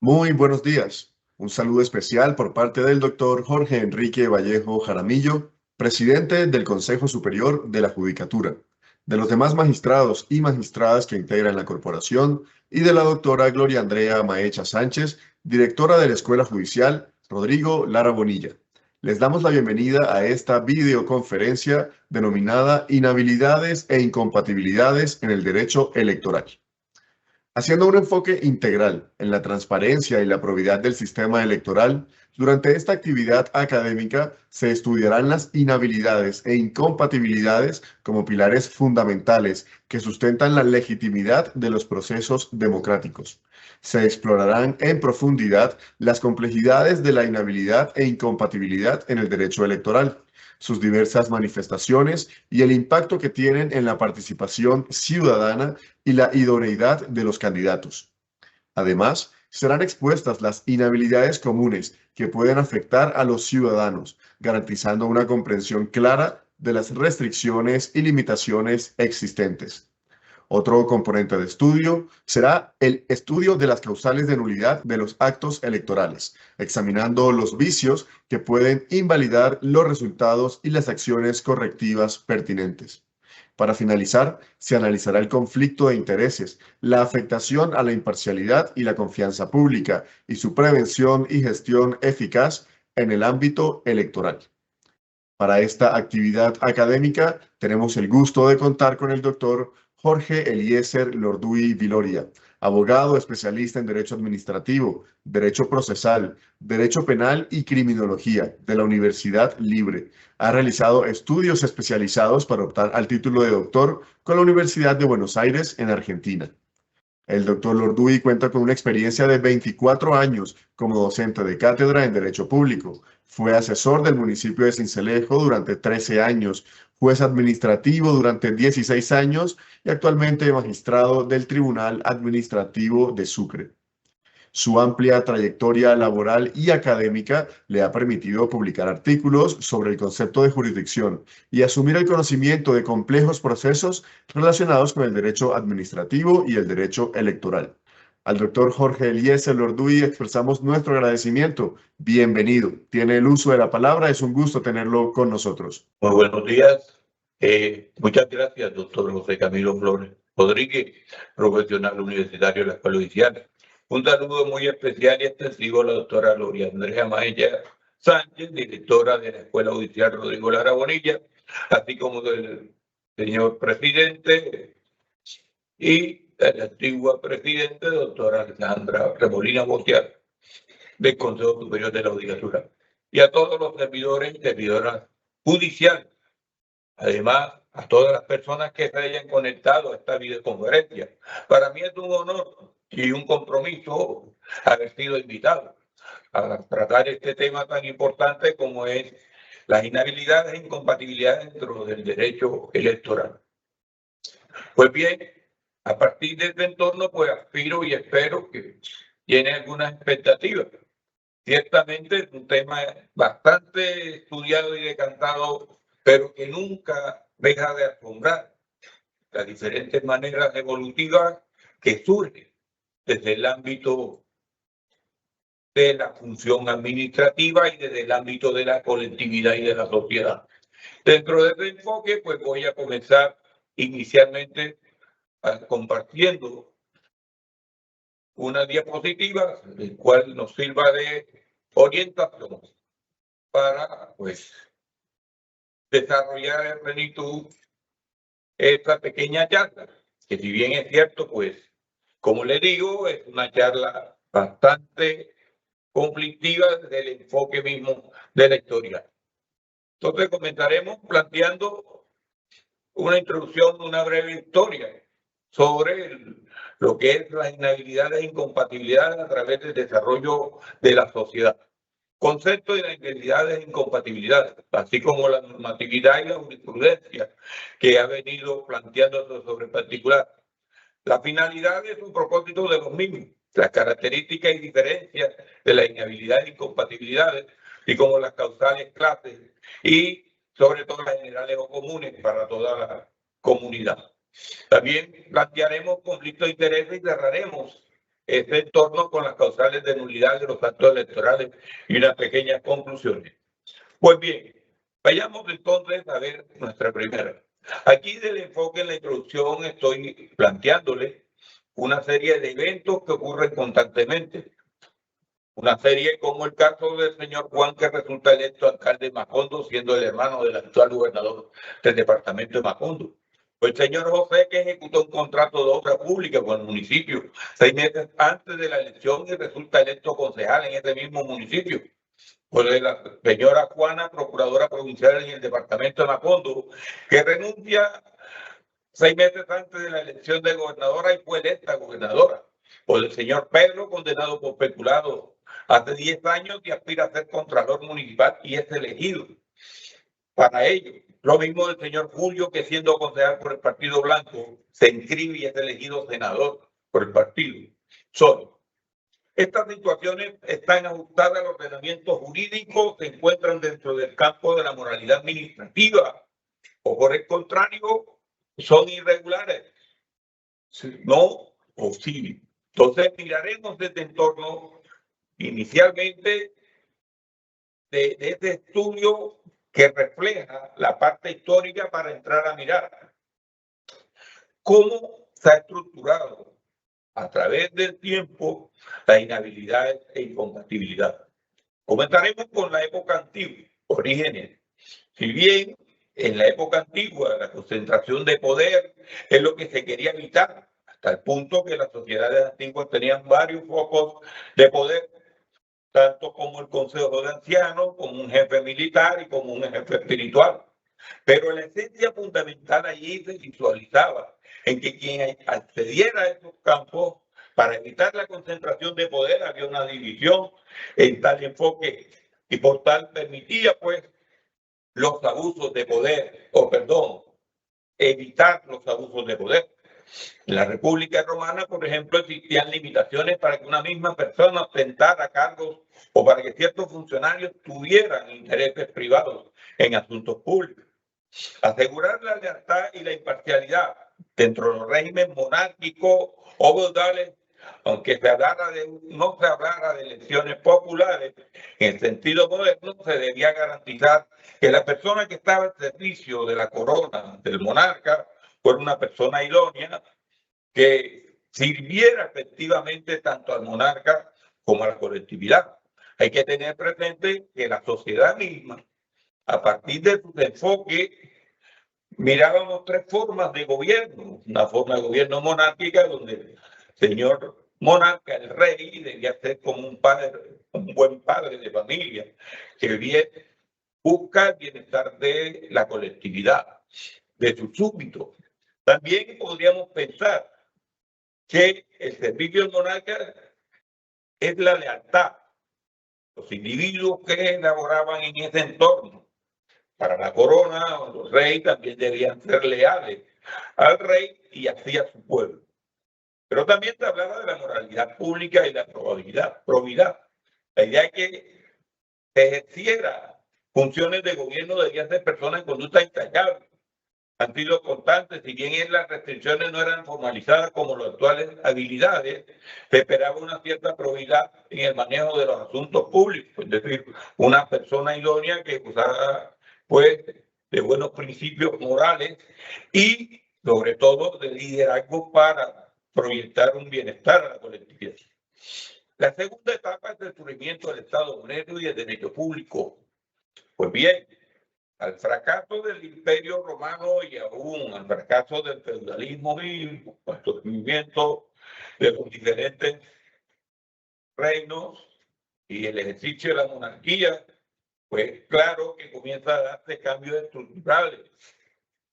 Muy buenos días. Un saludo especial por parte del doctor Jorge Enrique Vallejo Jaramillo, presidente del Consejo Superior de la Judicatura, de los demás magistrados y magistradas que integran la corporación y de la doctora Gloria Andrea Maecha Sánchez, directora de la Escuela Judicial Rodrigo Lara Bonilla. Les damos la bienvenida a esta videoconferencia denominada Inhabilidades e Incompatibilidades en el Derecho Electoral. Haciendo un enfoque integral en la transparencia y la probidad del sistema electoral, durante esta actividad académica se estudiarán las inhabilidades e incompatibilidades como pilares fundamentales que sustentan la legitimidad de los procesos democráticos. Se explorarán en profundidad las complejidades de la inhabilidad e incompatibilidad en el derecho electoral, sus diversas manifestaciones y el impacto que tienen en la participación ciudadana y la idoneidad de los candidatos. Además, serán expuestas las inhabilidades comunes que pueden afectar a los ciudadanos, garantizando una comprensión clara de las restricciones y limitaciones existentes. Otro componente de estudio será el estudio de las causales de nulidad de los actos electorales, examinando los vicios que pueden invalidar los resultados y las acciones correctivas pertinentes. Para finalizar, se analizará el conflicto de intereses, la afectación a la imparcialidad y la confianza pública y su prevención y gestión eficaz en el ámbito electoral. Para esta actividad académica tenemos el gusto de contar con el doctor Jorge Eliezer Lorduy Viloria, abogado especialista en Derecho Administrativo, Derecho Procesal, Derecho Penal y Criminología de la Universidad Libre. Ha realizado estudios especializados para optar al título de doctor con la Universidad de Buenos Aires en Argentina. El doctor Lorduy cuenta con una experiencia de 24 años como docente de cátedra en Derecho Público. Fue asesor del municipio de Sincelejo durante 13 años, juez administrativo durante 16 años y actualmente magistrado del Tribunal Administrativo de Sucre. Su amplia trayectoria laboral y académica le ha permitido publicar artículos sobre el concepto de jurisdicción y asumir el conocimiento de complejos procesos relacionados con el derecho administrativo y el derecho electoral. Al doctor Jorge Eliezer Lorduy expresamos nuestro agradecimiento. Bienvenido. Tiene el uso de la palabra. Es un gusto tenerlo con nosotros. Muy buenos días. Muchas gracias, doctor José Camilo Flores Rodríguez, profesional universitario de la Escuela Judicial. Un saludo muy especial y extensivo a la doctora Gloria Andrea Maecha Sánchez, directora de la Escuela Judicial Rodrigo Lara Bonilla, así como del señor presidente y de la antigua presidente, doctora Alejandra Remolina Botiar, del Consejo Superior de la Judicatura, y a todos los servidores y servidoras judiciales. Además, a todas las personas que se hayan conectado a esta videoconferencia. Para mí es un honor y un compromiso haber sido invitado a tratar este tema tan importante como es las inhabilidades e incompatibilidades dentro del derecho electoral. Pues bien, a partir de este entorno, pues aspiro y espero que tiene algunas expectativas. Ciertamente es un tema bastante estudiado y decantado, pero que nunca deja de asombrar las diferentes maneras evolutivas que surgen desde el ámbito de la función administrativa y desde el ámbito de la colectividad y de la sociedad. Dentro de este enfoque, pues voy a comenzar inicialmente compartiendo una diapositiva, el cual nos sirva de orientación para, pues, desarrollar en plenitud esta pequeña charla, que si bien es cierto, pues, como le digo, es una charla bastante conflictiva desde el enfoque mismo de la historia. Entonces comenzaremos planteando una introducción, una breve historia sobre lo que es las inhabilidades e incompatibilidades a través del desarrollo de la sociedad. Concepto de inhabilidades e incompatibilidades, así como la normatividad y la jurisprudencia que ha venido planteándose sobre el particular. La finalidad es un propósito de los mismos, las características y diferencias de las inhabilidades e incompatibilidades, y como las causales clases y sobre todo las generales o comunes para toda la comunidad. También plantearemos conflictos de intereses y cerraremos ese entorno con las causales de nulidad de los actos electorales y unas pequeñas conclusiones. Pues bien, vayamos entonces a ver nuestra primera. Aquí del enfoque en la introducción estoy planteándole una serie de eventos que ocurren constantemente. Una serie como el caso del señor Juan, que resulta electo alcalde de Macondo, siendo el hermano del actual gobernador del departamento de Macondo. O el señor José, que ejecutó un contrato de obra pública con el municipio 6 meses antes de la elección y resulta electo concejal en ese mismo municipio. O de la señora Juana, procuradora provincial en el departamento de Macondo, que renuncia 6 meses antes de la elección de gobernadora y fue electa gobernadora. O del señor Pedro, condenado por peculado hace 10 años y aspira a ser contralor municipal y es elegido para ello. Lo mismo del señor Julio, que siendo concejal por el Partido Blanco, se inscribe y es elegido senador por el partido. Solo. Estas situaciones están ajustadas al ordenamiento jurídico, se encuentran dentro del campo de la moralidad administrativa, o por el contrario, son irregulares. No o sí. Entonces miraremos este entorno inicialmente de este estudio que refleja la parte histórica para entrar a mirar cómo se ha estructurado a través del tiempo la inhabilidad e incompatibilidad. Comenzaremos con la época antigua, orígenes. Si bien en la época antigua la concentración de poder es lo que se quería evitar, hasta el punto que las sociedades antiguas tenían varios focos de poder, tanto como el consejo de ancianos, como un jefe militar y como un jefe espiritual. Pero la esencia fundamental allí se visualizaba en que quien accediera a esos campos, para evitar la concentración de poder, había una división en tal enfoque y por tal permitía pues los abusos de poder, evitar los abusos de poder. En la República Romana, por ejemplo, existían limitaciones para que una misma persona ostentara cargos o para que ciertos funcionarios tuvieran intereses privados en asuntos públicos. Asegurar la lealtad y la imparcialidad dentro de los regímenes monárquicos o feudales, aunque no se hablara de elecciones populares, en el sentido moderno se debía garantizar que la persona que estaba al servicio de la corona del monarca fuera una persona idónea que sirviera efectivamente tanto al monarca como a la colectividad. Hay que tener presente que la sociedad misma, a partir de su enfoque, mirábamos 3 formas de gobierno. Una forma de gobierno monárquica, donde el señor monarca, el rey, debía ser como un buen padre de familia, que busca el bienestar de la colectividad, de sus súbditos. También podríamos pensar que el servicio del monarca es la lealtad. Los individuos que laboraban en ese entorno para la corona, los reyes también debían ser leales al rey y así a su pueblo. Pero también se hablaba de la moralidad pública y la probidad. La idea es que se ejerciera funciones de gobierno debían ser personas en conducta intachable. Han sido constantes, si bien las restricciones no eran formalizadas como las actuales habilidades, se esperaba una cierta probidad en el manejo de los asuntos públicos, es decir, una persona idónea que usara pues de buenos principios morales y sobre todo de liderazgo para proyectar un bienestar a la colectividad. La segunda etapa es el surgimiento del Estado Moderno y el derecho público. Pues bien, al fracaso del Imperio Romano y aún al fracaso del feudalismo mismo, al surgimiento de los diferentes reinos y el ejercicio de la monarquía, pues claro que comienza a darse cambios estructurales.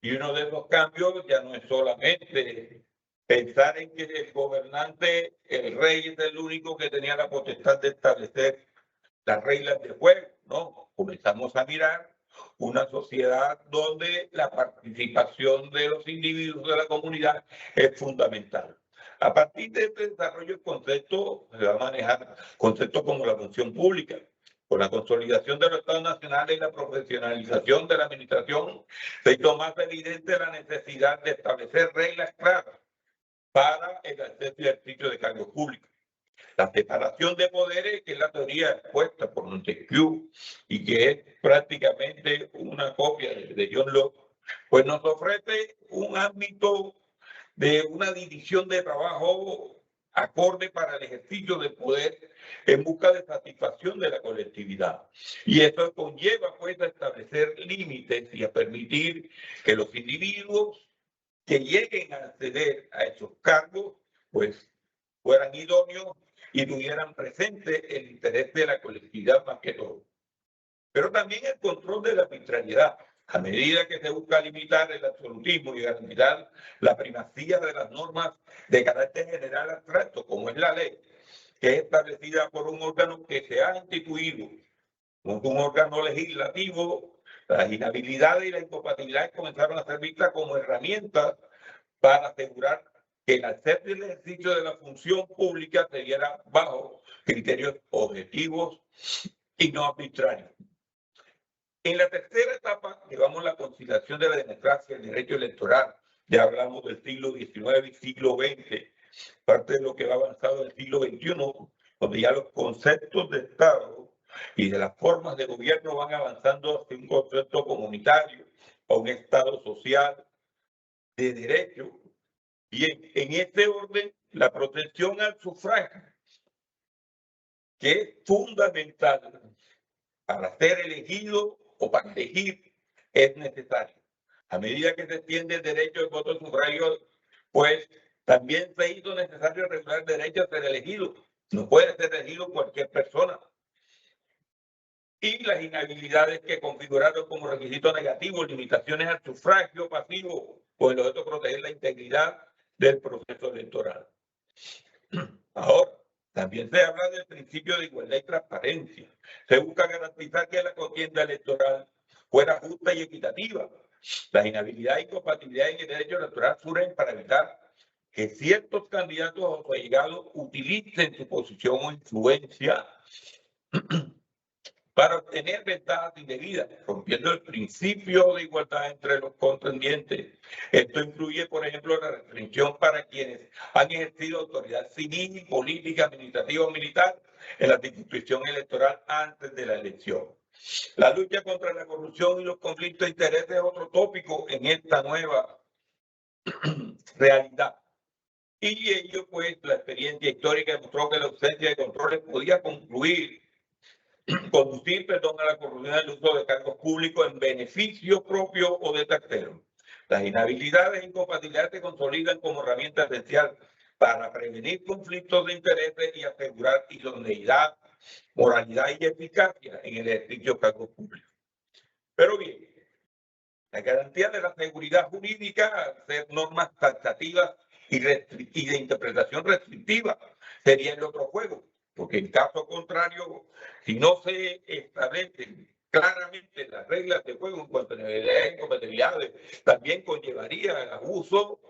Y uno de esos cambios ya no es solamente pensar en que el gobernante, el rey, es el único que tenía la potestad de establecer las reglas de juego, ¿no? Comenzamos a mirar una sociedad donde la participación de los individuos de la comunidad es fundamental. A partir de este desarrollo del concepto, se va a manejar conceptos como la función pública. Con la consolidación de los estados nacionales y la profesionalización de la administración, se hizo más evidente la necesidad de establecer reglas claras para el ejercicio de cargos públicos. La separación de poderes, que es la teoría expuesta por Montesquieu y que es prácticamente una copia de John Locke, pues nos ofrece un ámbito de una división de trabajo acorde para el ejercicio del poder en busca de satisfacción de la colectividad. Y esto conlleva pues a establecer límites y a permitir que los individuos que lleguen a acceder a esos cargos pues fueran idóneos y tuvieran presente el interés de la colectividad más que todo. Pero también el control de la arbitrariedad. A medida que se busca limitar el absolutismo y garantizar la primacía de las normas de carácter general abstracto, como es la ley, que es establecida por un órgano que se ha instituido, como un órgano legislativo, las inhabilidades y las incompatibilidades comenzaron a ser vistas como herramientas para asegurar que el hacer del ejercicio de la función pública se diera bajo criterios objetivos y no arbitrarios. En la tercera etapa llevamos la conciliación de la democracia, el derecho electoral. Ya hablamos del siglo XIX y siglo XX, parte de lo que va avanzado en el siglo XXI, donde ya los conceptos de Estado y de las formas de gobierno van avanzando hacia un concepto comunitario, a un Estado social de derecho. Bien, en este orden, la protección al sufragio, que es fundamental para ser elegido o para elegir, es necesario. A medida que se extiende el derecho de voto sufragio, pues también se hizo necesario regular el derecho a ser elegido. No puede ser elegido cualquier persona. Y las inhabilidades que configuraron como requisito negativo, limitaciones al sufragio pasivo, con el objeto de proteger la integridad del proceso electoral. Ahora, también se habla del principio de igualdad y transparencia. Se busca garantizar que la contienda electoral fuera justa y equitativa. Las inhabilidades e incompatibilidades en el derecho electoral surgen para evitar que ciertos candidatos o sus allegados utilicen su posición o influencia para obtener ventajas indebidas, rompiendo el principio de igualdad entre los contendientes. Esto incluye, por ejemplo, la restricción para quienes han ejercido autoridad civil, política, administrativa o militar en la circunscripción electoral antes de la elección. La lucha contra la corrupción y los conflictos de intereses es otro tópico en esta nueva realidad. Y ello, pues, la experiencia histórica demostró que la ausencia de controles podía conducir a la corrupción del uso de cargos públicos en beneficio propio o de terceros. Las inhabilidades e incompatibilidades se consolidan como herramienta esencial para prevenir conflictos de intereses y asegurar idoneidad, moralidad y eficacia en el ejercicio de cargos públicos. Pero bien, la garantía de la seguridad jurídica, al ser normas taxativas y de interpretación restrictiva, sería el otro juego. Porque en caso contrario, si no se establecen claramente las reglas de juego en cuanto a inhabilidades e incompatibilidades, también conllevaría al abuso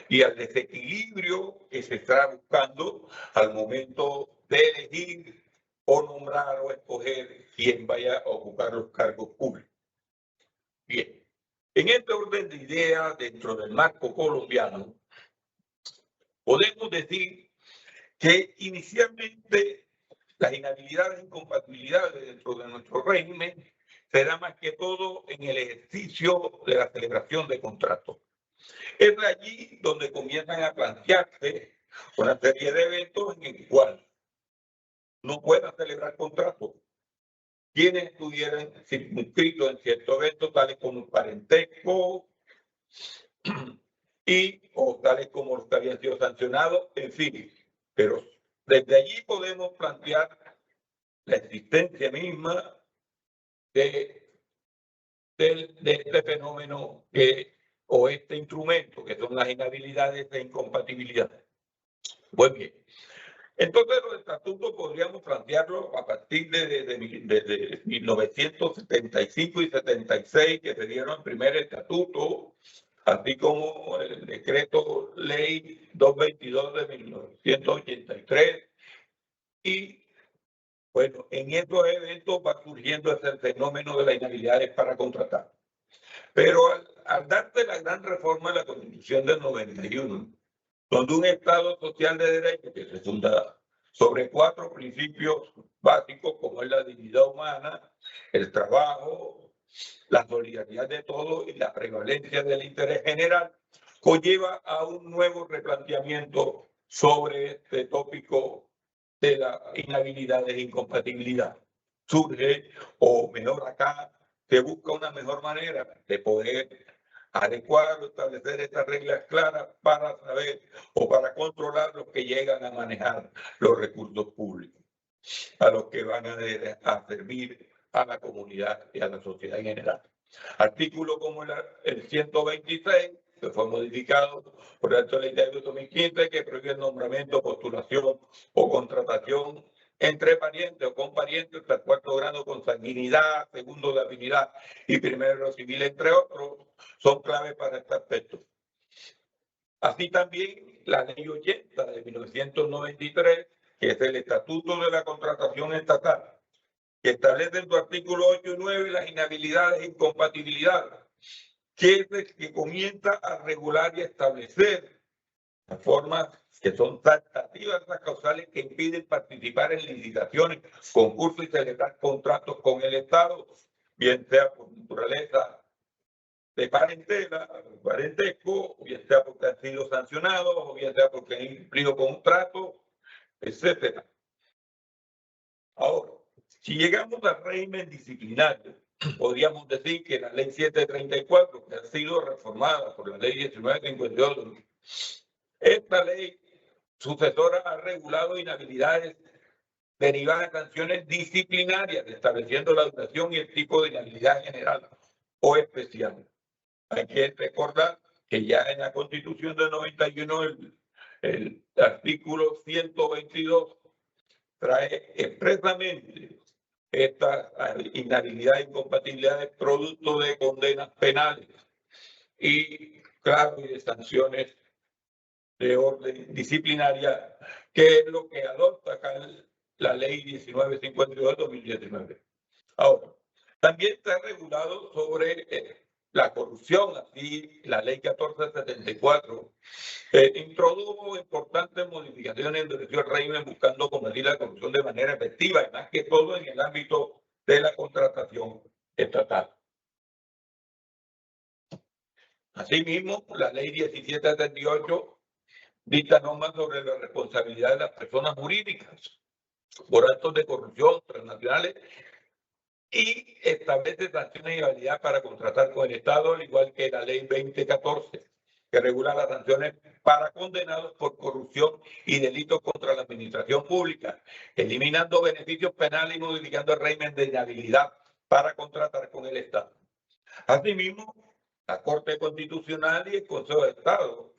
y al desequilibrio que se está buscando al momento de elegir o nombrar o escoger quién vaya a ocupar los cargos públicos. Bien, en este orden de ideas dentro del marco colombiano, podemos decir que inicialmente las inhabilidades e incompatibilidades dentro de nuestro régimen se da más que todo en el ejercicio de la celebración de contratos. Es de allí donde comienzan a plantearse una serie de eventos en el cual no puedan celebrar contratos quienes estuvieran circunscritos en ciertos eventos, tales como el parentesco o tales como los que habían sido sancionados, en fin. Pero desde allí podemos plantear la existencia misma de este fenómeno o este instrumento, que son las inhabilidades e incompatibilidades. Pues bien, entonces los estatutos podríamos plantearlos a partir de 1975 y 76, que se dieron el primer estatuto, así como el decreto ley 222 de 1983. Y bueno, en estos eventos va surgiendo ese fenómeno de las inhabilidades para contratar. Pero al darse la gran reforma de la Constitución del 91, donde un Estado social de derecho que se funda sobre 4 principios básicos como es la dignidad humana, el trabajo, la solidaridad de todos y la prevalencia del interés general, conlleva a un nuevo replanteamiento sobre este tópico de la inhabilidad e incompatibilidad. Surge, o mejor acá, se busca una mejor manera de poder adecuar o establecer estas reglas claras para saber o para controlar los que llegan a manejar los recursos públicos, a los que van a servir a la comunidad y a la sociedad en general. Artículo como el 126, que fue modificado por el Acto de Ley de 2015, que prohíbe el nombramiento, postulación o contratación entre parientes o con parientes hasta el 4º grado con sanguinidad, 2º de afinidad y 1º civil, entre otros, son claves para este aspecto. Así también la Ley 80 de 1993, que es el Estatuto de la Contratación Estatal, que establece en su artículo 8 y 9 las inhabilidades e incompatibilidades, que es el que comienza a regular y establecer las formas que son taxativas, las causales que impiden participar en licitaciones, concursos y celebrar contratos con el Estado, bien sea por naturaleza de parentela, parentesco, bien sea porque han sido sancionados, o bien sea porque han incumplido contratos, etcétera. Ahora, si llegamos al régimen disciplinario, podríamos decir que la ley 734, que ha sido reformada por la ley 1952, esta ley sucesora ha regulado inhabilidades derivadas de sanciones disciplinarias, estableciendo la duración y el tipo de inhabilidad general o especial. Hay que recordar que ya en la Constitución del 91, el artículo 122 trae expresamente esta inhabilidad e incompatibilidad producto de condenas penales y, claro, y de sanciones de orden disciplinaria, que es lo que adopta acá la ley 1952 de 2019. Ahora, también está regulado sobre la corrupción, así la ley 1474 introdujo importantes modificaciones en el régimen buscando combatir la corrupción de manera efectiva y más que todo en el ámbito de la contratación estatal. Asimismo, la ley 1778 dicta normas sobre la responsabilidad de las personas jurídicas por actos de corrupción transnacionales y establece sanciones y habilidad para contratar con el Estado, al igual que la ley 2014, que regula las sanciones para condenados por corrupción y delitos contra la administración pública, eliminando beneficios penales y modificando el régimen de inhabilidad para contratar con el Estado. Asimismo, la Corte Constitucional y el Consejo de Estado,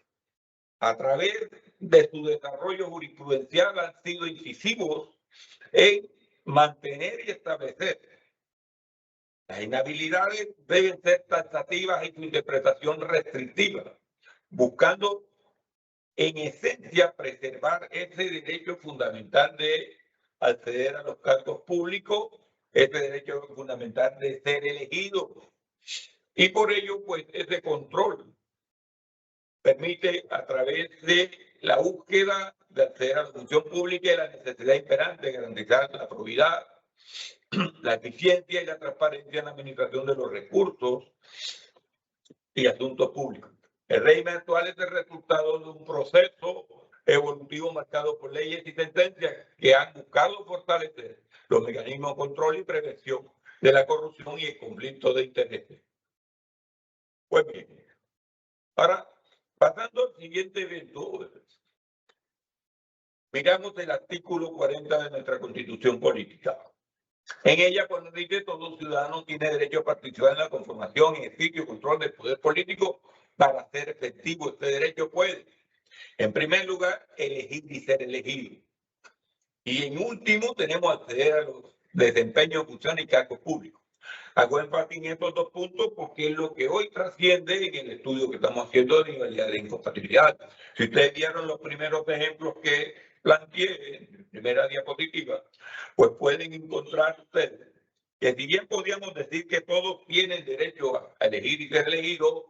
a través de su desarrollo jurisprudencial, han sido incisivos en mantener y establecer las inhabilidades deben ser taxativas y su interpretación restrictiva, buscando en esencia preservar ese derecho fundamental de acceder a los cargos públicos, ese derecho fundamental de ser elegido. Y por ello, pues, ese control permite, a través de la búsqueda de acceder a la función pública y la necesidad imperante de garantizar la probidad, la eficiencia y la transparencia en la administración de los recursos y asuntos públicos. El régimen actual es el resultado de un proceso evolutivo marcado por leyes y sentencias que han buscado fortalecer los mecanismos de control y prevención de la corrupción y el conflicto de intereses. Pues bien, ahora, pasando al siguiente evento, miramos el artículo 40 de nuestra Constitución Política. En ella, cuando dice todo ciudadano tiene derecho a participar en la conformación, ejercicio y control del poder político, para hacer efectivo este derecho puede, en primer lugar, elegir y ser elegido. Y en último, tenemos acceder a los desempeños, funciones y cargos públicos. Hago énfasis en estos 2 puntos porque es lo que hoy trasciende en el estudio que estamos haciendo de nivelidad de incompatibilidad. Si ustedes vieron los primeros ejemplos que planteé en la primera diapositiva, pues pueden encontrar ustedes que si bien podríamos decir que todos tienen derecho a elegir y ser elegidos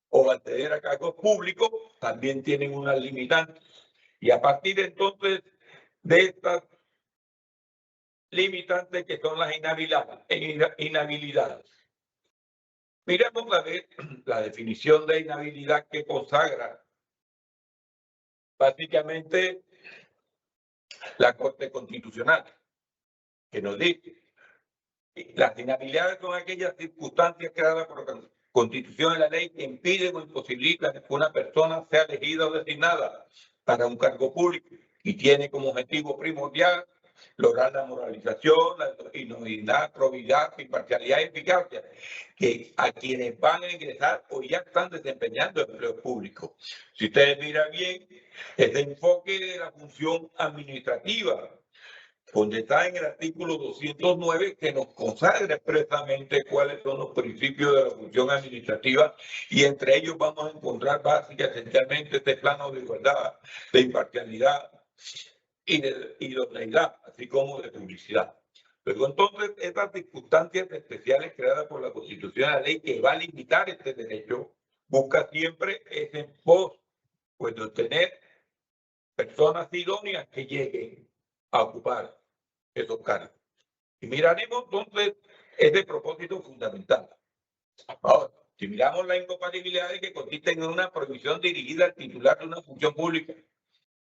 o acceder a cargos públicos, también tienen unas limitantes. Y a partir de entonces de estas limitantes que son las inhabilidades. Miremos a ver la definición de inhabilidad que consagra básicamente la Corte Constitucional, que nos dice las inhabilidades son aquellas circunstancias creadas por la Constitución y la ley que impiden o imposibilitan que una persona sea elegida o designada para un cargo público y tiene como objetivo primordial lograr la moralización, la idoneidad, probidad, imparcialidad y eficacia que a quienes van a ingresar o ya están desempeñando empleos públicos. Si ustedes miran bien, ese enfoque de la función administrativa, donde está en el artículo 209 que nos consagra expresamente cuáles son los principios de la función administrativa y entre ellos vamos a encontrar básicamente esencialmente este plano de igualdad, de imparcialidad y de idoneidad, así como de publicidad. Luego entonces estas circunstancias especiales creadas por la Constitución y la ley que va a limitar este derecho busca siempre ese en pos pues, de obtener personas idóneas que lleguen a ocupar esos cargos. Y miraremos entonces ese propósito fundamental. Ahora, si miramos la incompatibilidad que consiste en una prohibición dirigida al titular de una función pública,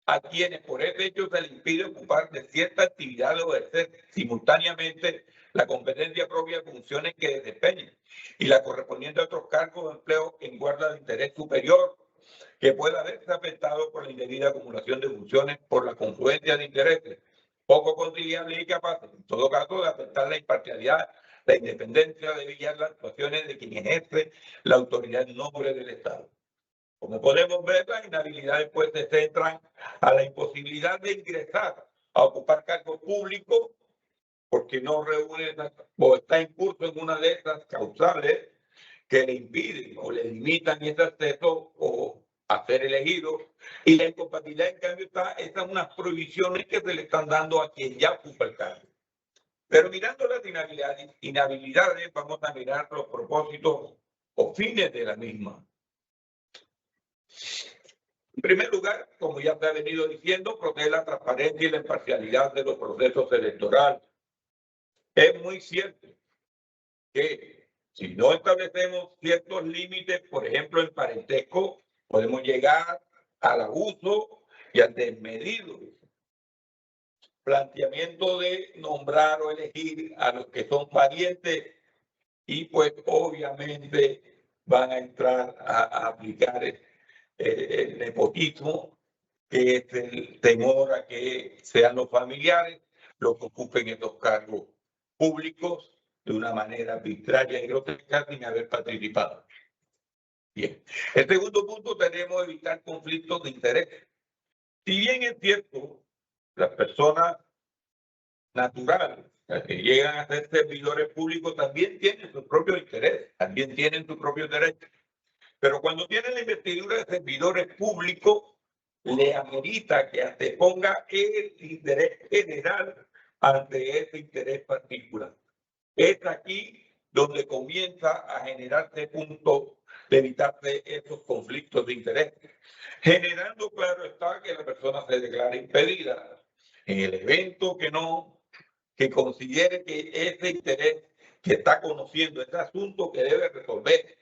a quienes por ese hecho se les impide ocupar de cierta actividad o ejercer simultáneamente la competencia propia de funciones que desempeñen y la correspondiente a otros cargos o empleos en guarda de interés superior que pueda haberse afectado por la indebida acumulación de funciones por la confluencia de intereses poco conciliables y capaces, en todo caso, de afectar la imparcialidad, la independencia, de vigilar las actuaciones de quien ejerce la autoridad en nombre del Estado. Como podemos ver, las inhabilidades pues se centran a la imposibilidad de ingresar a ocupar cargos públicos porque no reúne o está en curso en una de esas causales que le impiden o le limitan ese acceso o a ser elegido. Y la incompatibilidad, en cambio, están unas prohibiciones que se le están dando a quien ya ocupa el cargo. Pero mirando las inhabilidades, vamos a mirar los propósitos o fines de la misma. En primer lugar, como ya se ha venido diciendo, protege la transparencia y la imparcialidad de los procesos electorales. Es muy cierto que si no establecemos ciertos límites, por ejemplo, en parentesco, podemos llegar al abuso y al desmedido planteamiento de nombrar o elegir a los que son parientes y pues obviamente van a entrar a aplicar el nepotismo, que es el temor a que sean los familiares los que ocupen estos cargos públicos de una manera arbitraria y grotesca sin haber participado. Bien. El segundo punto, tenemos que evitar conflictos de interés. Si bien es cierto, las personas naturales, las que llegan a ser servidores públicos, también tienen sus propios intereses, también tienen sus propios derechos. Pero cuando tienen la investidura de servidores públicos, le amerita que anteponga el interés general ante ese interés particular. Es aquí donde comienza a generarse punto de evitarse esos conflictos de interés, generando, claro está, que la persona se declara impedida en el evento que considere que ese interés que está conociendo, ese asunto que debe resolver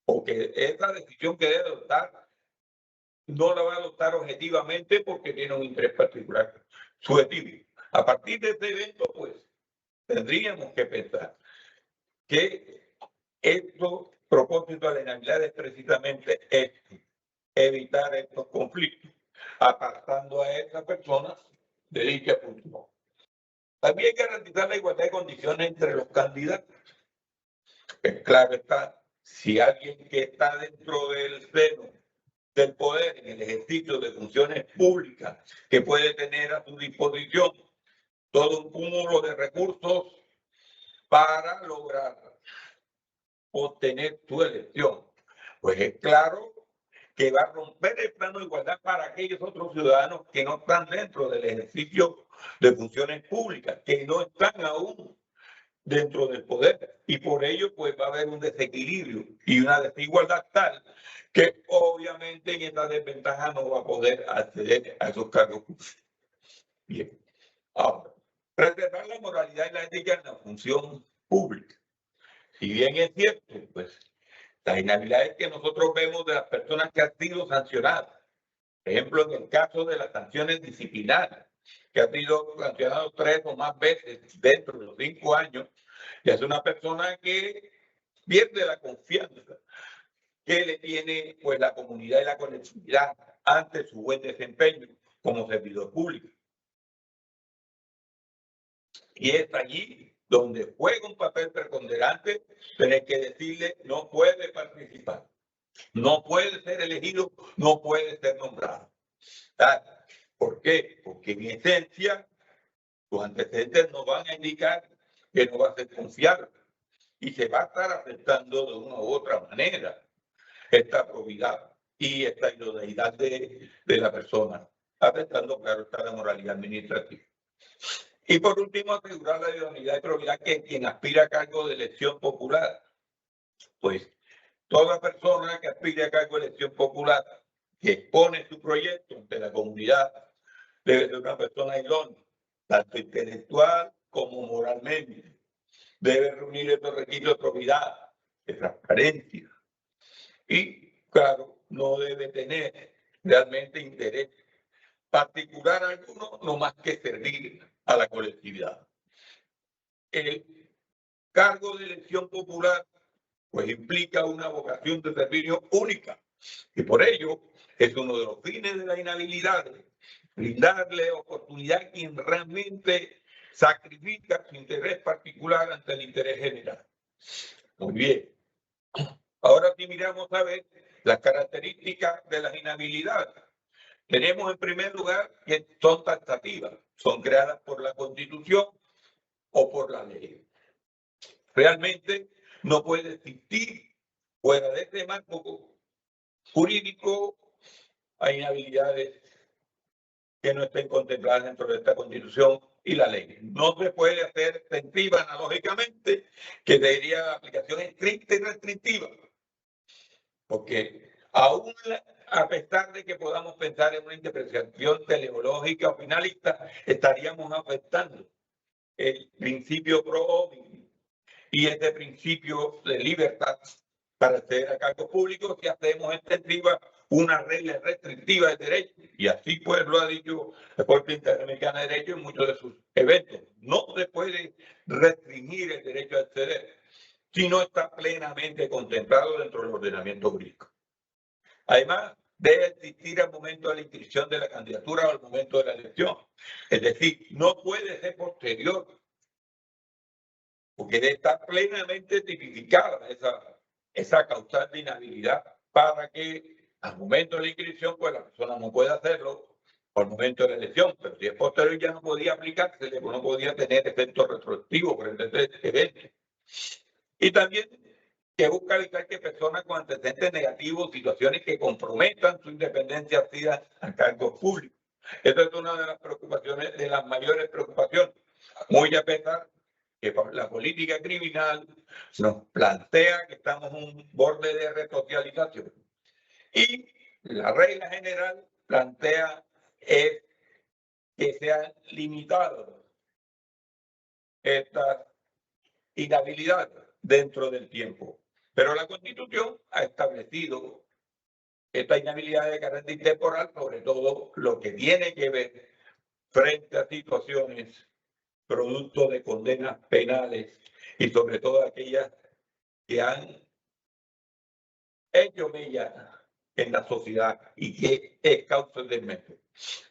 o que esa decisión que debe adoptar no la va a adoptar objetivamente porque tiene un interés particular subjetivo. A partir de este evento, pues, tendríamos que pensar que estos propósitos de la inhabilidad es precisamente esto, evitar estos conflictos, apartando a esa persona de dicha función. También hay que garantizar la igualdad de condiciones entre los candidatos. Pues claro está, si alguien que está dentro del seno del poder en el ejercicio de funciones públicas que puede tener a su disposición todo un cúmulo de recursos para lograr obtener su elección, pues es claro que va a romper el plano de igualdad para aquellos otros ciudadanos que no están dentro del ejercicio de funciones públicas, que no están aún dentro del poder, y por ello pues va a haber un desequilibrio y una desigualdad tal que obviamente en esta desventaja no va a poder acceder a esos cargos públicos. Bien. Ahora, preservar la moralidad y la ética en la función pública. Si bien es cierto, pues las inhabilidades que nosotros vemos de las personas que han sido sancionadas, por ejemplo, en el caso de las sanciones disciplinarias, que ha sido sancionado 3 o más veces dentro de los 5 años, y es una persona que pierde la confianza que le tiene pues la comunidad y la colectividad ante su buen desempeño como servidor público. Y es allí donde juega un papel preponderante, tener que decirle no puede participar, no puede ser elegido, no puede ser nombrado. ¿Por qué? Porque en esencia sus antecedentes nos van a indicar que no va a ser confiable y se va a estar afectando de una u otra manera esta probidad y esta idoneidad de la persona, afectando, claro, está la moralidad administrativa. Y por último, asegurar la idoneidad y probidad que quien aspira a cargo de elección popular, pues toda persona que aspire a cargo de elección popular, que expone su proyecto ante la comunidad, debe ser una persona idónea, tanto intelectual como moralmente. Debe reunir estos requisitos de probidad, de transparencia. Y, claro, no debe tener realmente interés particular alguno, no más que servir a la colectividad. El cargo de elección popular pues implica una vocación de servicio única y por ello es uno de los fines de la inhabilidad, brindarle oportunidad a quien realmente sacrifica su interés particular ante el interés general. Muy bien. Ahora sí miramos a ver las características de las inhabilidades. Tenemos en primer lugar que son taxativas, son creadas por la Constitución o por la ley. Realmente no puede existir fuera de este marco jurídico a inhabilidades que no estén contempladas dentro de esta Constitución y la ley. No se puede hacer extensiva analógicamente, que sería aplicación estricta y restrictiva, porque aún a pesar de que podamos pensar en una interpretación teleológica o finalista, estaríamos afectando el principio pro hominem y este principio de libertad para acceder a cargos públicos si hacemos extensiva una regla restrictiva de derecho. Y así pues lo ha dicho la Corte Interamericana de Derecho en muchos de sus eventos. No se puede restringir el derecho a acceder si no está plenamente contemplado dentro del ordenamiento jurídico. Además, debe existir al momento de la inscripción de la candidatura o al momento de la elección. Es decir, no puede ser posterior, porque debe estar plenamente tipificada esa causal de inhabilidad para que al momento de la inscripción, pues la persona no pueda hacerlo por el momento de la elección, pero si es posterior ya no podía aplicarse, no podía tener efecto retroactivo por este evento. Y también que busca evitar que personas con antecedentes negativos, situaciones que comprometan su independencia accedan a cargos públicos. Esta es una de las preocupaciones, de las mayores preocupaciones, muy a pesar que la política criminal nos plantea que estamos en un borde de resocialización. Y la regla general plantea es que sean limitadas estas inhabilidades dentro del tiempo. Pero la Constitución ha establecido esta inhabilidad de carácter temporal, sobre todo lo que tiene que ver frente a situaciones producto de condenas penales y sobre todo aquellas que han hecho mella en la sociedad y que es causa del método.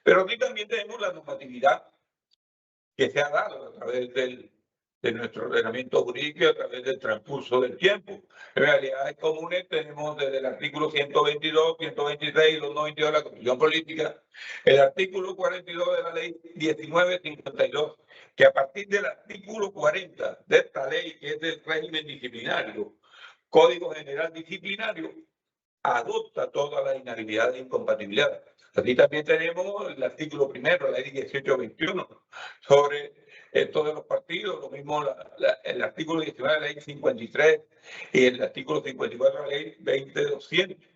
Pero aquí también tenemos la normatividad que se ha dado a través de nuestro ordenamiento jurídico y a través del transcurso del tiempo. En realidades comunes tenemos desde el artículo 122, 126 y los 92 de la Constitución Política, el artículo 42 de la ley 1952, que a partir del artículo 40 de esta ley, que es del régimen disciplinario, Código General Disciplinario, adopta todas las inhabilidades e incompatibilidades. Aquí también tenemos el artículo primero, la ley 1821, sobre esto de los partidos, lo mismo el artículo 19 de la ley 53 y el artículo 54 de la ley 20200.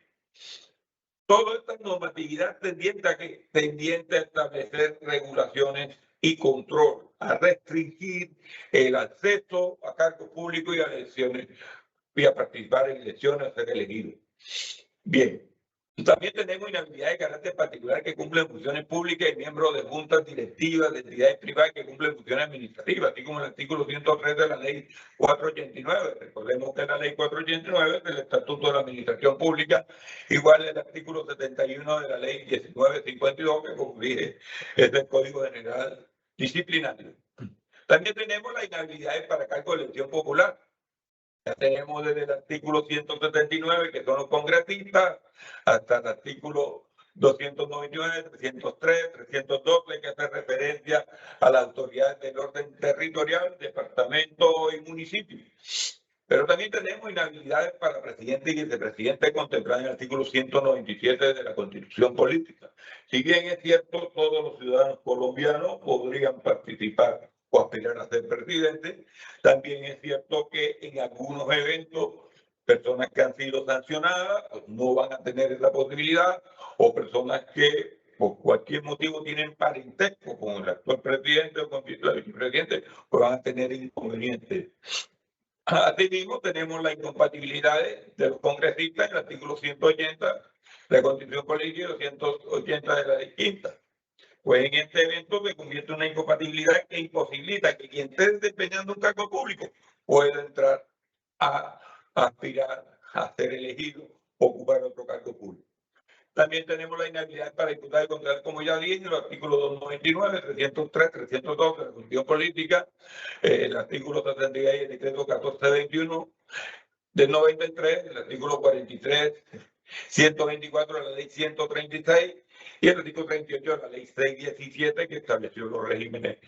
Toda esta normatividad tendiente a establecer regulaciones y control, a restringir el acceso a cargos públicos y a elecciones, y a participar en elecciones, a ser elegido. Bien. También tenemos inhabilidad de carácter particular que cumplen funciones públicas y miembros de juntas directivas de entidades privadas que cumplen funciones administrativas, así como el artículo 103 de la ley 489. Recordemos que la ley 489 es el Estatuto de la Administración Pública, igual el artículo 71 de la ley 1952, que como dije es del Código General Disciplinario. También tenemos la inhabilidad para cargo de elección popular. Ya tenemos desde el artículo 179, que son los congresistas, hasta el artículo 299, 303, 312, que hace referencia a las autoridades del orden territorial, departamento y municipio. Pero también tenemos inhabilidades para presidente y vicepresidente contempladas en el artículo 197 de la Constitución Política. Si bien es cierto, todos los ciudadanos colombianos podrían participar o aspirar a ser presidente, también es cierto que en algunos eventos personas que han sido sancionadas no van a tener esa posibilidad, o personas que por cualquier motivo tienen parentesco con el actual presidente o con la vicepresidente, pues van a tener inconvenientes. Asimismo, tenemos la incompatibilidad de los congresistas en el artículo 180 de la Constitución Política y 280 de la Ley Quinta. Pues en este evento se convierte en una incompatibilidad que imposibilita que quien esté desempeñando un cargo público pueda entrar a aspirar a ser elegido o ocupar otro cargo público. También tenemos la inhabilidad para diputados y concejales, como ya dije, los artículos 299, 303, 312 de la Constitución Política, el artículo 76 del decreto 1421 del 93, el artículo 43, 124 de la ley 136 y el artículo 38 de la ley 617, que estableció los regímenes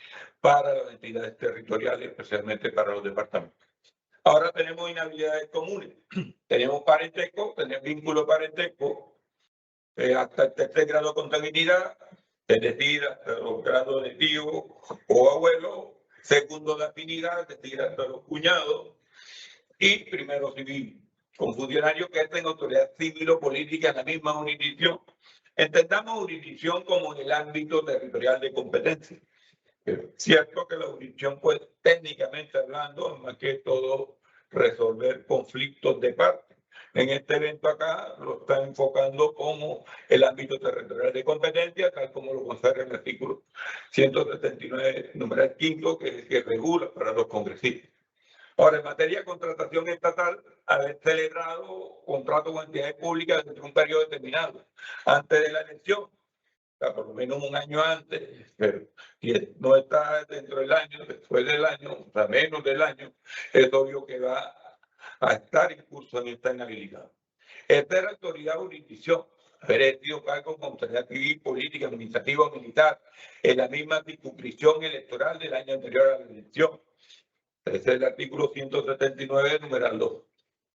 para las entidades territoriales, especialmente para los departamentos. Ahora tenemos inhabilidades comunes. Tenemos parentesco, tenemos vínculo parentesco, hasta el tercer grado de consanguinidad, es decir, hasta los grados de tío o abuelo, segundo de afinidad, es decir, hasta los cuñados, y primero civil, con funcionarios que estén en autoridad civil o política en la misma jurisdicción. Entendamos jurisdicción como en el ámbito territorial de competencia. Es cierto que la jurisdicción, pues, técnicamente hablando, más que todo resolver conflictos de parte. En este evento acá lo está enfocando como el ámbito territorial de competencia, tal como lo consagra el artículo 179, numeral 5, que regula para los congresistas. Ahora, en materia de contratación estatal, haber celebrado contratos con entidades públicas dentro de un periodo determinado, antes de la elección, o sea, por lo menos un año antes, pero si no está dentro del año, después del año, o sea, menos del año, es obvio que va a estar en curso en esta inhabilidad. Esta es la autoridad o jurisdicción. Haber ejercido cargos con autoridad civil, política, administrativa o militar en la misma circunscripción electoral del año anterior a la elección. Ese es el artículo 179, numeral 2.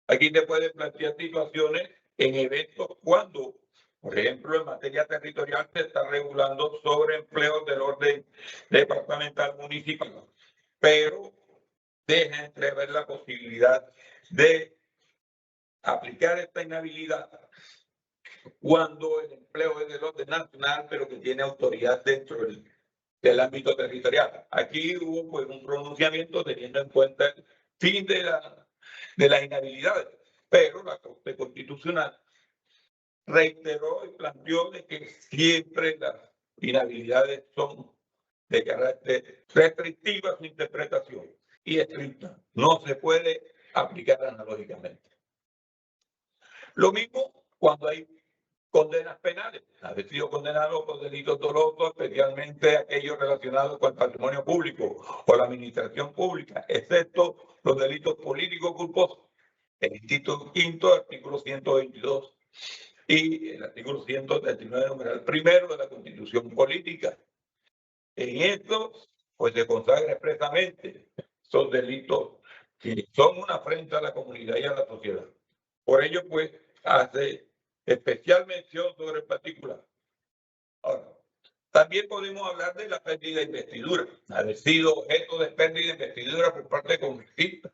Aquí te pueden plantear situaciones en eventos cuando, por ejemplo, en materia territorial se está regulando sobre empleos del orden departamental municipal, pero deja entrever la posibilidad de aplicar esta inhabilidad cuando el empleo es del orden nacional, pero que tiene autoridad dentro del ámbito territorial. Aquí hubo, pues, un pronunciamiento teniendo en cuenta el fin de las inhabilidades, pero la Corte Constitucional reiteró y planteó de que siempre las inhabilidades son de carácter restrictiva su interpretación y estricta. No se puede aplicar analógicamente. Lo mismo cuando hay condenas penales. Haber sido condenado por delitos dolosos, especialmente aquellos relacionados con el patrimonio público o la administración pública, excepto los delitos políticos culposos. El inciso quinto, artículo 122 y el artículo 139, numeral primero de la Constitución Política. En esto, pues, se consagra expresamente esos delitos que son una afrenta a la comunidad y a la sociedad. Por ello, pues, hace especial mención sobre el particular. Ahora, también podemos hablar de la pérdida de investidura, haber sido objeto de pérdida de investidura por parte de congresistas,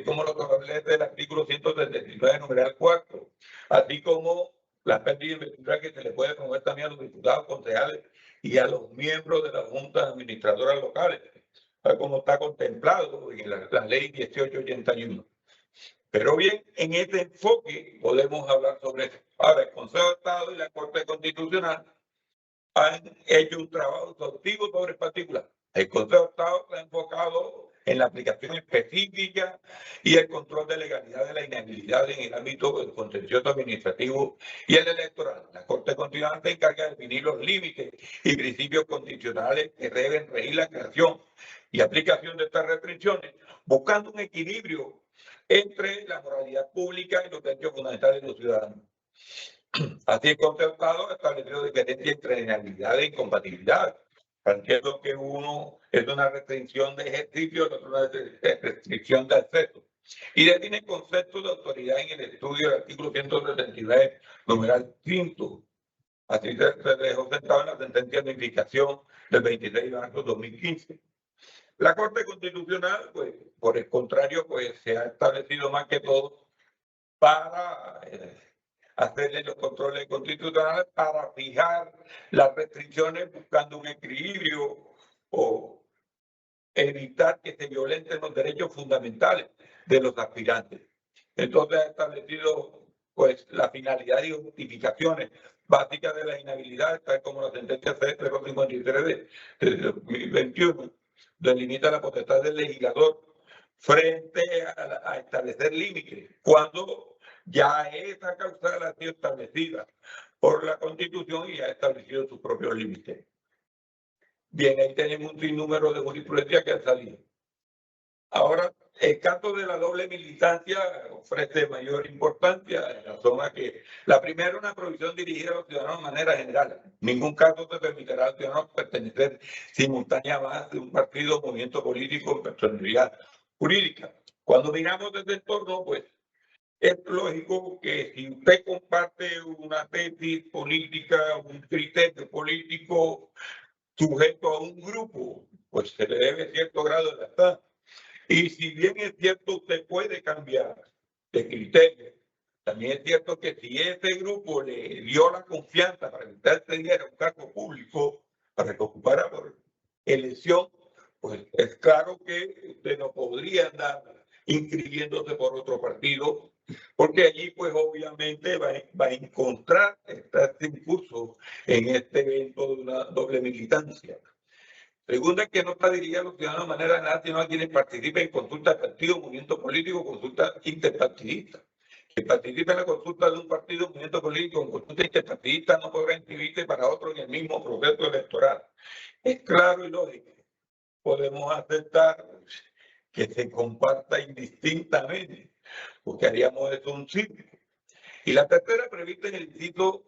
como lo que hablé del artículo 179, numeral 4, así como la pérdida de investidura que se le puede promover también a los diputados, concejales y a los miembros de las juntas administradoras locales, tal como está contemplado en la ley 1881. Pero bien, en este enfoque podemos hablar sobre eso. Ahora, el Consejo de Estado y la Corte Constitucional han hecho un trabajo exhaustivo sobre el particular. El Consejo de Estado está enfocado en la aplicación específica y el control de legalidad de la inhabilidad en el ámbito del contencioso administrativo y el electoral. La Corte Constitucional se encarga de definir los límites y principios constitucionales que deben regir la creación y aplicación de estas restricciones, buscando un equilibrio entre la moralidad pública y los derechos fundamentales de los ciudadanos. Así el Consejo de Estado ha establecido diferencias entre inhabilidad e incompatibilidad. Entiendo que uno es una restricción de ejercicio, el otro una restricción de acceso. Y define conceptos de autoridad en el estudio del artículo 179, numeral 5. Así se dejó sentado en la sentencia de unificación del 26 de marzo de 2015. La Corte Constitucional, pues, por el contrario, pues se ha establecido más que todo para hacerle los controles constitucionales, para fijar las restricciones buscando un equilibrio o evitar que se violenten los derechos fundamentales de los aspirantes. Entonces ha establecido pues la finalidad y justificaciones básicas de la inhabilidad, tal como la sentencia C-353 de 2021 delimita la potestad del legislador frente a establecer límites cuando ya esa causal ha sido establecida por la Constitución y ha establecido sus propios límites. Bien, ahí tenemos un sinnúmero de jurisprudencia que han salido. Ahora, el caso de la doble militancia ofrece mayor importancia en razón a que la primera es una provisión dirigida a los ciudadanos de manera general. En ningún caso se permitirá al ciudadano pertenecer simultáneamente a un partido, movimiento político o personalidad jurídica. Cuando miramos desde el entorno, pues es lógico que si usted comparte una tesis política, un criterio político sujeto a un grupo, pues se le debe cierto grado de lealtad. Y si bien es cierto, usted puede cambiar de criterio, también es cierto que si ese grupo le dio la confianza para que usted tenga un cargo público, para que ocupara por elección, pues es claro que usted no podría andar inscribiéndose por otro partido, porque allí pues obviamente va a encontrar este impulso en este evento de una doble militancia. Segunda, que no está dirigida a los ciudadanos de manera general, sino a quienes participen en consulta de partido, movimiento político, consulta interpartidista. Quien participe en la consulta de un partido, movimiento político, en consulta interpartidista, no podrá inscribirse para otro en el mismo proceso electoral. Es claro y lógico. Podemos aceptar que se comparta indistintamente, porque haríamos eso un círculo. Y la tercera, prevista en el inciso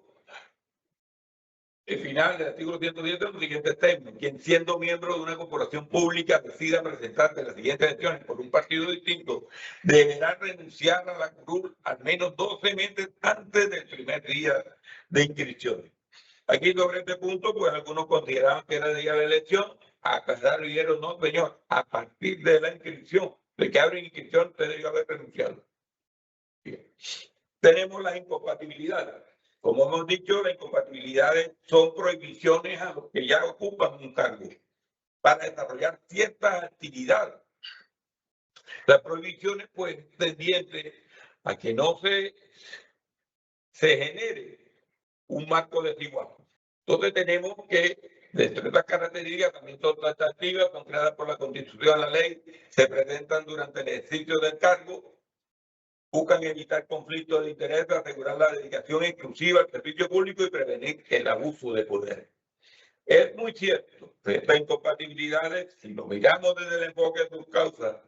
final del artículo 110 de los siguientes términos: quien siendo miembro de una corporación pública decida presentarse en las siguientes elecciones por un partido distinto, deberá renunciar a la curul al menos 12 meses antes del primer día de inscripciones. Aquí sobre este punto, pues algunos consideraban que era el día de la elección, a pesar de dijeron, no, señor, a partir de la inscripción, de que abre inscripción, usted debe haber renunciado. Bien. Tenemos las incompatibilidades. Como hemos dicho, las incompatibilidades son prohibiciones a los que ya ocupan un cargo para desarrollar ciertas actividades. Las prohibiciones, pues, tendientes a que no se genere un marco desigual. Entonces tenemos que, dentro de estas características, también son tratativas, son creadas por la Constitución, la ley, se presentan durante el ejercicio del cargo, buscan evitar conflictos de interés, asegurar la dedicación exclusiva al servicio público y prevenir el abuso de poder. Es muy cierto, estas incompatibilidades, si lo miramos desde el enfoque de sus causas,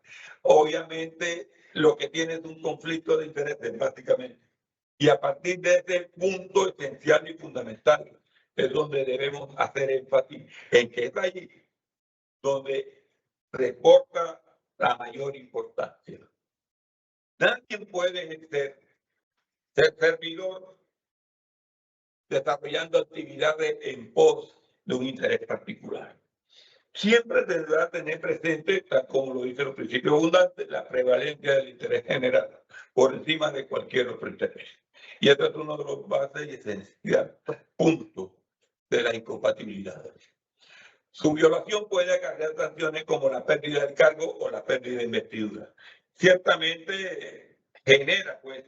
obviamente lo que tiene es un conflicto de intereses, básicamente. Y a partir de ese punto esencial y fundamental es donde debemos hacer énfasis en que es allí donde reporta la mayor importancia. Nadie puede ser servidor desarrollando actividades en pos de un interés particular. siempre deberá tener presente, tal como lo dicen los principios abundantes, la prevalencia del interés general por encima de cualquier otro interés. Y este es uno de los bases y esenciales puntos de la incompatibilidad. Su violación puede acarrear sanciones como la pérdida del cargo o la pérdida de investidura. Ciertamente genera, pues,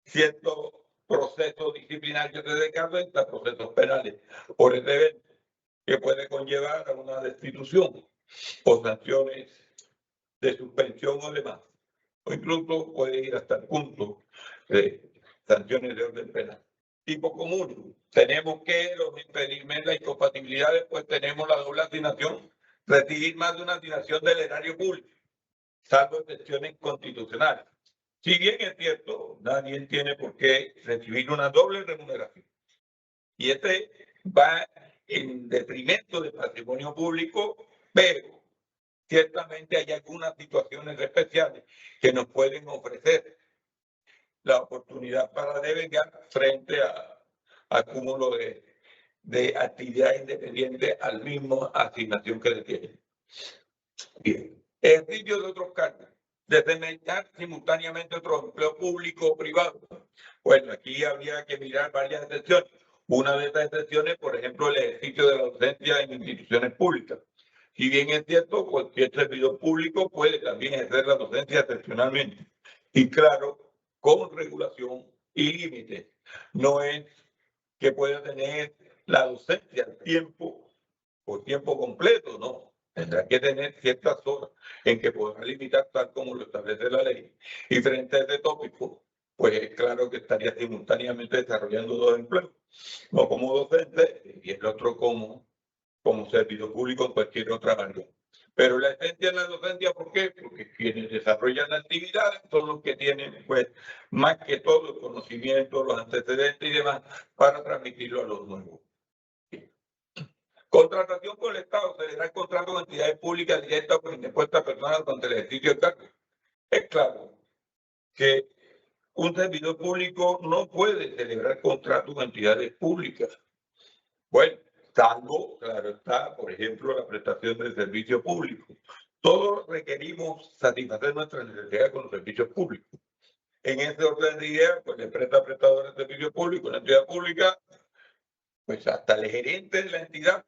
ciertos procesos disciplinarios de carrera, procesos penales por este evento, que puede conllevar a una destitución o sanciones de suspensión o demás. O incluso puede ir hasta el punto de sanciones de orden penal. Tipo común, tenemos que los impedimentos, las incompatibilidades, pues tenemos la doble asignación, recibir más de una asignación del erario público, salvo excepciones constitucionales. Si bien es cierto, nadie tiene por qué recibir una doble remuneración. Y este va en detrimento del patrimonio público, pero ciertamente hay algunas situaciones especiales que nos pueden ofrecer la oportunidad para devengar frente a acúmulo de actividad independiente al mismo asignación que le tienen. Bien. Ejercicio de otros cargos. Desempeñar simultáneamente otro empleo público o privado. Bueno, aquí habría que mirar varias excepciones. Una de estas excepciones, por ejemplo, el ejercicio de la docencia en instituciones públicas. Si bien es cierto, cualquier servidor público puede también ejercer la docencia excepcionalmente. Y claro, con regulación y límites. No es que pueda tener la docencia al tiempo, por tiempo completo, no. Tendrá que tener ciertas horas en que podrá limitar tal como lo establece la ley. Y frente a este tópico, pues es claro que estaría simultáneamente desarrollando dos empleos, no como docente y el otro como servidor público en cualquier otra área. Pero la esencia en la docencia, ¿por qué? Porque quienes desarrollan actividades son los que tienen, pues, más que todo el conocimiento, los antecedentes y demás, para transmitirlo a los nuevos. Contratación con el Estado. Se le da el contrato con entidades públicas directas o por indispuestas personas contra el ejercicio de cargo. Es claro que un servidor público no puede celebrar contratos con entidades públicas. Bueno, salvo, claro está, por ejemplo, la prestación de servicio público. Todos requerimos satisfacer nuestras necesidades con los servicios públicos. En ese orden de ideas, pues la empresa prestadora de servicio público, la entidad pública, pues hasta el gerente de la entidad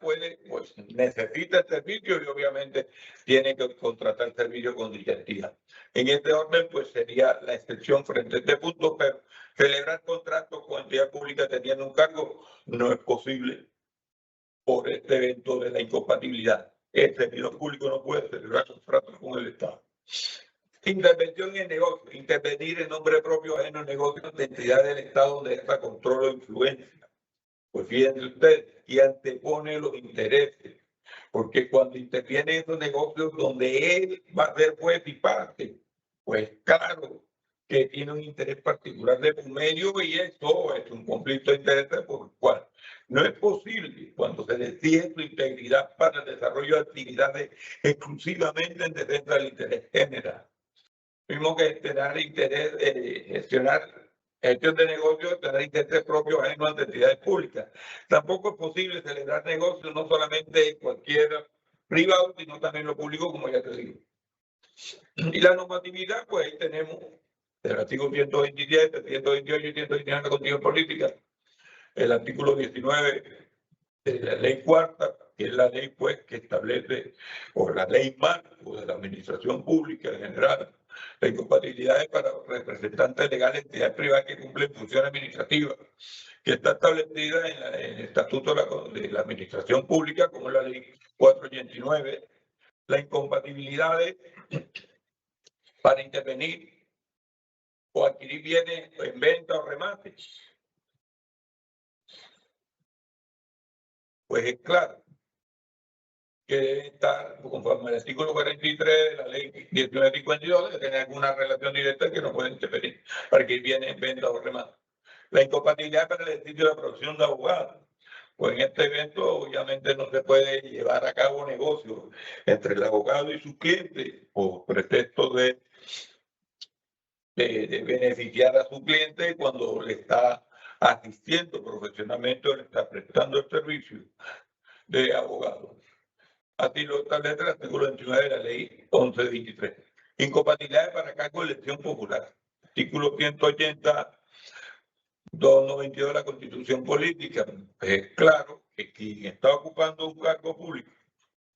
necesita el servicio y obviamente tiene que contratar el servicio con dicha entidad. En este orden, pues sería la excepción frente a este punto, pero celebrar contratos con entidad pública teniendo un cargo no es posible por este evento de la incompatibilidad. El servidor público no puede celebrar contratos con el Estado. Intervención en negocio. Intervenir en nombre propio ajeno en negocios de entidades del Estado donde está control o influencia. Pues fíjense ustedes, y antepone los intereses, porque cuando interviene en esos negocios donde él va a ser juez y parte, pues claro que tiene un interés particular de por medio y eso es un conflicto de intereses por el cual no es posible cuando se decide su integridad para el desarrollo de actividades exclusivamente en defensa del interés general. Mismo que tener interés, gestionar gestión de negocios, tener intereses propios ajenos ante entidades públicas. Tampoco es posible celebrar negocios no solamente cualquier privado, sino también lo público, como ya te digo. Y la normatividad, pues ahí tenemos el artículo 127, 128 y 129 de la Constitución Política, el artículo 19 de la ley cuarta, que es la ley pues que establece, o la ley marco de la administración pública en general, la incompatibilidad es para representantes legales de entidades privadas que cumplen funciones administrativas, que está establecida en el Estatuto de la Administración Pública, como es la Ley 489. La incompatibilidad es para intervenir o adquirir bienes en venta o remate. Pues es claro que debe estar conforme al artículo 43 de la ley 1952, debe tener alguna relación directa que no puede intervenir para que viene en venta o remate. La incompatibilidad para el ejercicio de la profesión de abogado. Pues en este evento obviamente no se puede llevar a cabo negocio entre el abogado y su cliente por pretexto de beneficiar a su cliente cuando le está asistiendo profesionalmente o le está prestando el servicio de abogado. Así lo establece el artículo 29 de la ley 1123. Incompatibilidades para cargo de elección popular. Artículo 180, 292 de la Constitución Política. Es claro que quien está ocupando un cargo público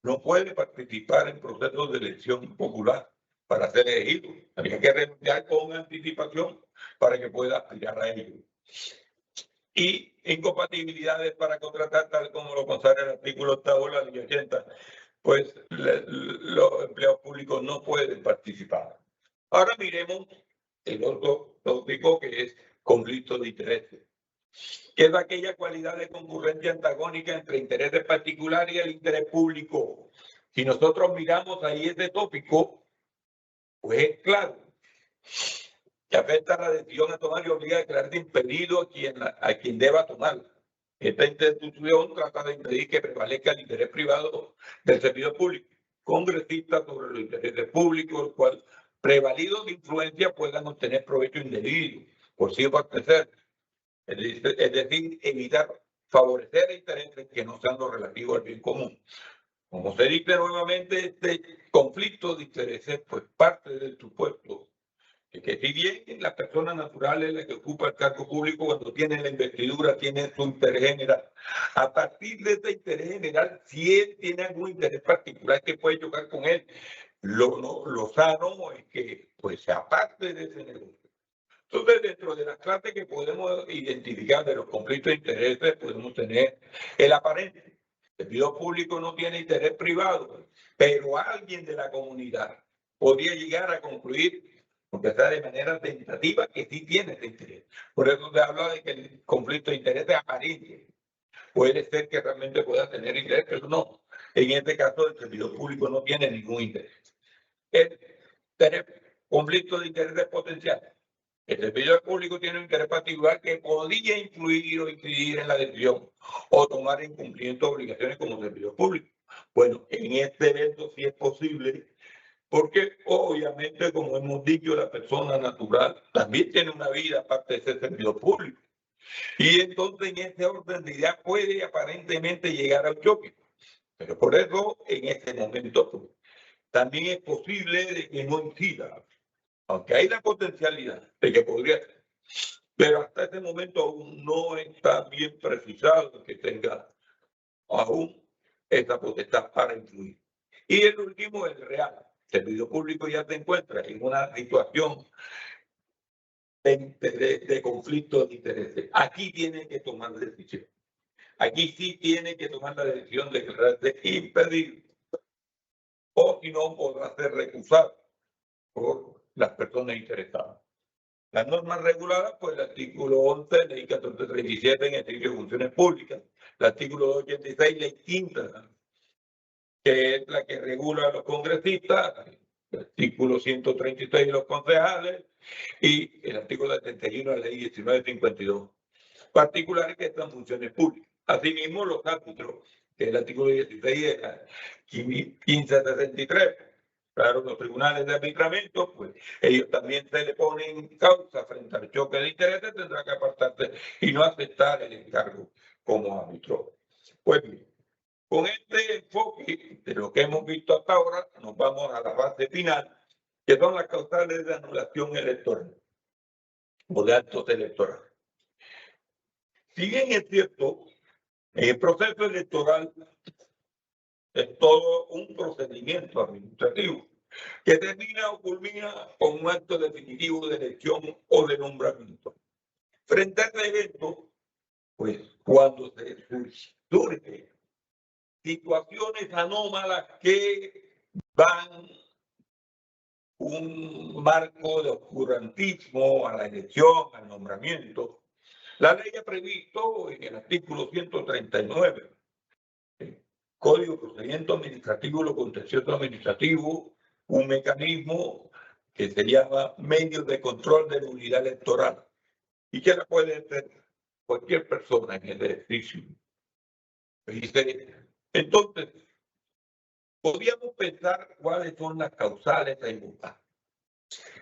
no puede participar en procesos de elección popular para ser elegido. Habría que renunciar con anticipación para que pueda aspirar a ello. Y incompatibilidades para contratar, tal como lo consagra el artículo 8 de la ley 80, pues los empleados públicos no pueden participar. Ahora miremos el otro tópico, que es conflicto de intereses, que es aquella cualidad de concurrencia antagónica entre intereses particulares y el interés público. Si nosotros miramos ahí ese tópico, pues es claro que afecta a la decisión a tomar y obliga a declarar impedido a quien deba tomar. Esta institución trata de impedir que prevalezca el interés privado del servidor público, congresista sobre los intereses públicos, los cuales, prevalidos de influencia, puedan obtener provecho indebido por sí o por terceros. Es decir, evitar favorecer intereses que no sean los relativos al bien común. Como se dice nuevamente, este conflicto de intereses, pues parte del supuesto que si bien la persona natural es la que ocupa el cargo público, cuando tiene la investidura, tiene su interés general. A partir de ese interés general, si él tiene algún interés particular que puede chocar con él, lo sano es que pues se aparte de ese negocio. Entonces, dentro de las clases que podemos identificar de los conflictos de intereses, podemos tener el aparente. El servidor público no tiene interés privado, pero alguien de la comunidad podría llegar a concluir, aunque sea de manera tentativa, que sí tiene ese interés. Por eso se habla de que el conflicto de interés es aparente. Puede ser que realmente pueda tener interés, pero no. En este caso, el servidor público no tiene ningún interés. El conflicto de interés potencial. El servidor público tiene un interés particular que podría influir o incidir en la decisión o tomar en cumplimiento de obligaciones como servidor público. Bueno, en este evento sí es posible, porque obviamente, como hemos dicho, la persona natural también tiene una vida aparte de ser servidor público. Y entonces en ese orden de ideas puede aparentemente llegar al choque. Pero por eso, en este momento, pues, también es posible de que no incida, aunque hay la potencialidad de que podría ser. Pero hasta este momento aún no está bien precisado que tenga aún esa potestad para influir. Y el último es el real. El servidor público ya se encuentra en una situación de conflicto de intereses. Aquí tiene que tomar decisión. Aquí sí tiene que tomar la decisión de impedir, o si no, podrá ser recusado por las personas interesadas. Las normas reguladas por el artículo 11, ley 1437 en ejercicio de funciones públicas, el artículo 286, ley quinta, que es la que regula a los congresistas, el artículo 136 de los concejales y el artículo 71 de la ley 1952, particulares que están funciones públicas. Asimismo, los árbitros, que es el artículo 16 de la 1563. Claro, los tribunales de arbitramiento, pues ellos también se le ponen causa frente al choque de intereses, tendrá que apartarse y no aceptar el encargo como árbitro. Pues bien, con este enfoque de lo que hemos visto hasta ahora, nos vamos a la fase final, que son las causales de anulación electoral o de actos electorales. Si bien es cierto, el proceso electoral es todo un procedimiento administrativo que termina o culmina con un acto definitivo de elección o de nombramiento. Frente a este evento, pues cuando se surgen situaciones anómalas que van un marco de oscurantismo a la elección, al nombramiento, la ley ha previsto en el artículo 139, Código de Procedimiento Administrativo, lo contencioso administrativo, un mecanismo que se llama medios de control de la unidad electoral y que la puede hacer cualquier persona en el ejercicio. Entonces, podríamos pensar cuáles son las causales a invocar.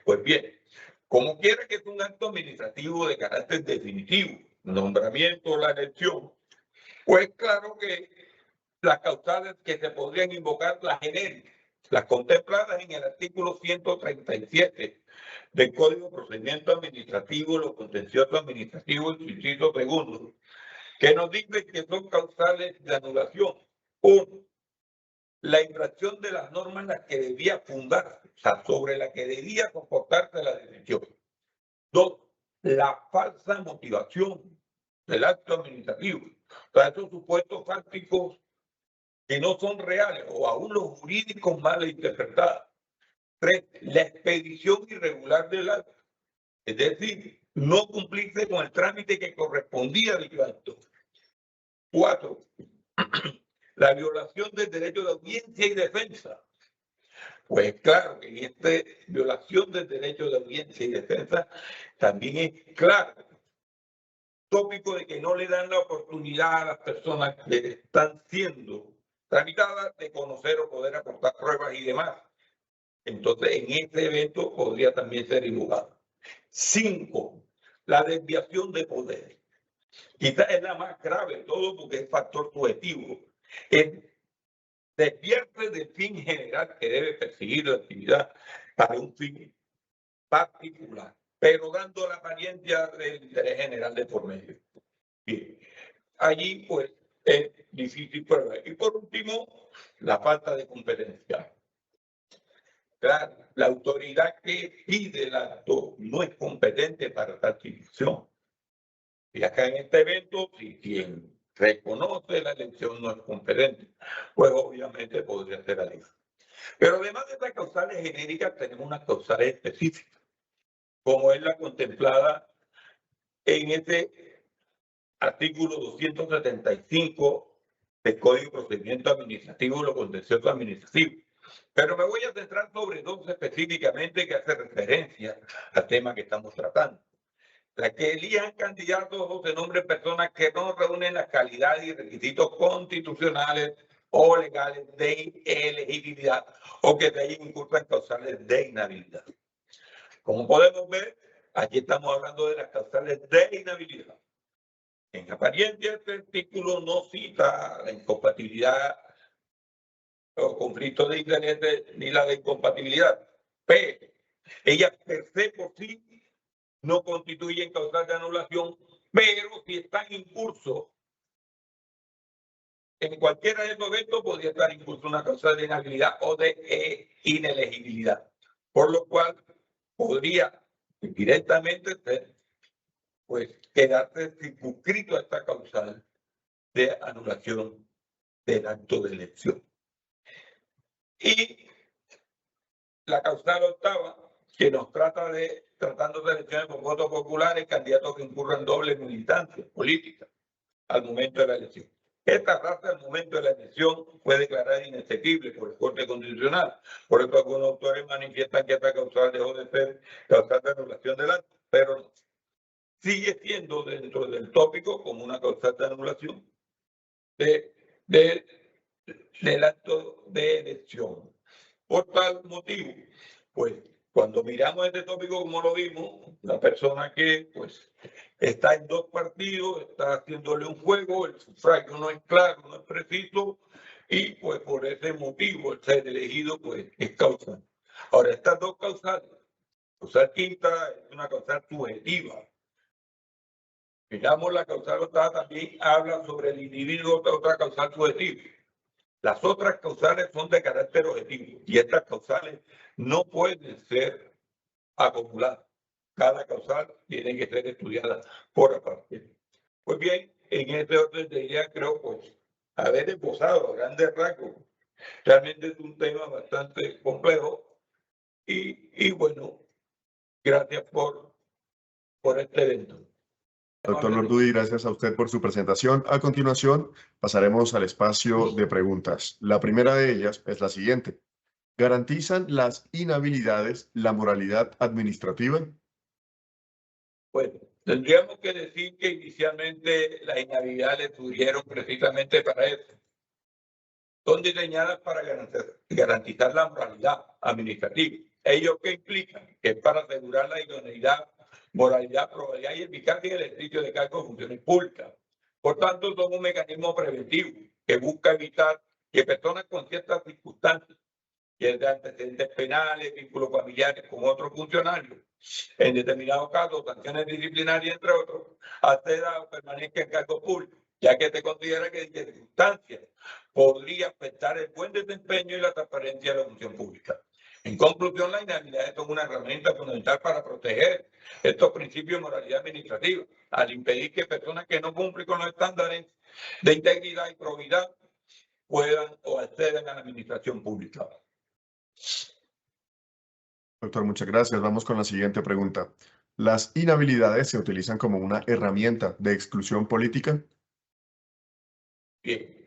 Pues bien, como quiera que es un acto administrativo de carácter definitivo, nombramiento o la elección, pues claro que las causales que se podrían invocar, las genéricas, las contempladas en el artículo 137 del Código de Procedimiento Administrativo, los contenciosos administrativos, inciso segundo, que nos dice que son causales de anulación. Uno, la infracción de las normas en las que debía fundarse, o sea, sobre la que debía comportarse la decisión. Dos, la falsa motivación del acto administrativo. O sea, esos supuestos fácticos que no son reales o aún los jurídicos mal interpretados. Tres, la expedición irregular del acto, es decir, no cumplirse con el trámite que correspondía al acto. Cuatro, la violación del derecho de audiencia y defensa. Pues claro que en esta violación del derecho de audiencia y defensa también es claro tópico de que no le dan la oportunidad a las personas que están siendo tramitadas de conocer o poder aportar pruebas y demás. Entonces, en este evento podría también ser invocado. 5. La desviación de poder. Quizás es la más grave de todo porque es factor subjetivo. Es desviarse del fin general que debe perseguir la actividad para un fin particular, pero dando la apariencia del interés general de por medio. Bien. Allí, pues, es difícil probar. Y por último, la falta de competencia. Claro, la autoridad que pide el acto no es competente para tal situación. Y acá en este evento, si quien reconoce la elección no es competente, pues obviamente podría ser la ley. Pero además de estas causales genéricas, tenemos unas causales específicas, como es la contemplada en este artículo 275 del Código de Procedimiento Administrativo, lo contencioso administrativo. Pero me voy a centrar sobre dos específicamente que hacen referencia al tema que estamos tratando. La que elijan candidatos o se nombren personas que no reúnen las calidades y requisitos constitucionales o legales de elegibilidad o que de ahí incurran causales de inhabilidad. Como podemos ver, aquí estamos hablando de las causales de inhabilidad. En apariencia, este artículo no cita la incompatibilidad o conflicto de intereses ni la de incompatibilidad, pero ellas per se por sí no constituyen causal de anulación, pero si están en curso, en cualquiera de esos eventos podría estar en curso una causa de inhabilidad o de inelegibilidad, por lo cual podría directamente ser, pues, quedarse circunscrito a esta causal de anulación del acto de elección. Y la causal octava, que nos trata de, tratando de elecciones por votos populares, candidatos que incurran doble militancia política al momento de la elección. Esta raza al momento de la elección fue declarada inexequible por la Corte Constitucional. Por eso algunos autores manifiestan que esta causal dejó de ser causal de anulación del acto, pero no. Sigue siendo dentro del tópico como una causal de anulación del acto de elección. Por tal motivo, pues cuando miramos este tópico como lo vimos, la persona que pues está en dos partidos, está haciéndole un juego, el sufragio no es claro, no es preciso, y pues por ese motivo el ser elegido pues es causal. Ahora, estas dos causales, causal quinta es una causal subjetiva. Miramos la causal octava también habla sobre el individuo, otra causal subjetiva. Las otras causales son de carácter objetivo y estas causales no pueden ser acumuladas. Cada causal tiene que ser estudiada por aparte. Pues bien, en este orden de ideas creo pues haber esbozado a grandes rasgos. Realmente es un tema bastante complejo y bueno, gracias por este evento. Doctor Nordudi, gracias a usted por su presentación. A continuación, pasaremos al espacio de preguntas. La primera de ellas es la siguiente. ¿Garantizan las inhabilidades la moralidad administrativa? Bueno, tendríamos que decir que inicialmente las inhabilidades surgieron precisamente para eso. Son diseñadas para garantizar la moralidad administrativa. ¿Ello qué implica? Que es para asegurar la idoneidad, moralidad, probabilidad y eficacia en el ejercicio de cargos de funciones públicas. Por tanto, son un mecanismo preventivo que que busca evitar que personas con ciertas circunstancias, que de antecedentes penales, vínculos familiares con otros funcionarios, en determinados casos, sanciones disciplinarias, entre otros, acceda o permanezca en cargos públicos, ya que se considera que en circunstancias podría afectar el buen desempeño y la transparencia de la función pública. En conclusión, la inhabilidad es una herramienta fundamental para proteger estos principios de moralidad administrativa, al impedir que personas que no cumplen con los estándares de integridad y probidad puedan o accedan a la administración pública. Doctor, muchas gracias. Vamos con la siguiente pregunta. ¿Las inhabilidades se utilizan como una herramienta de exclusión política? Bien.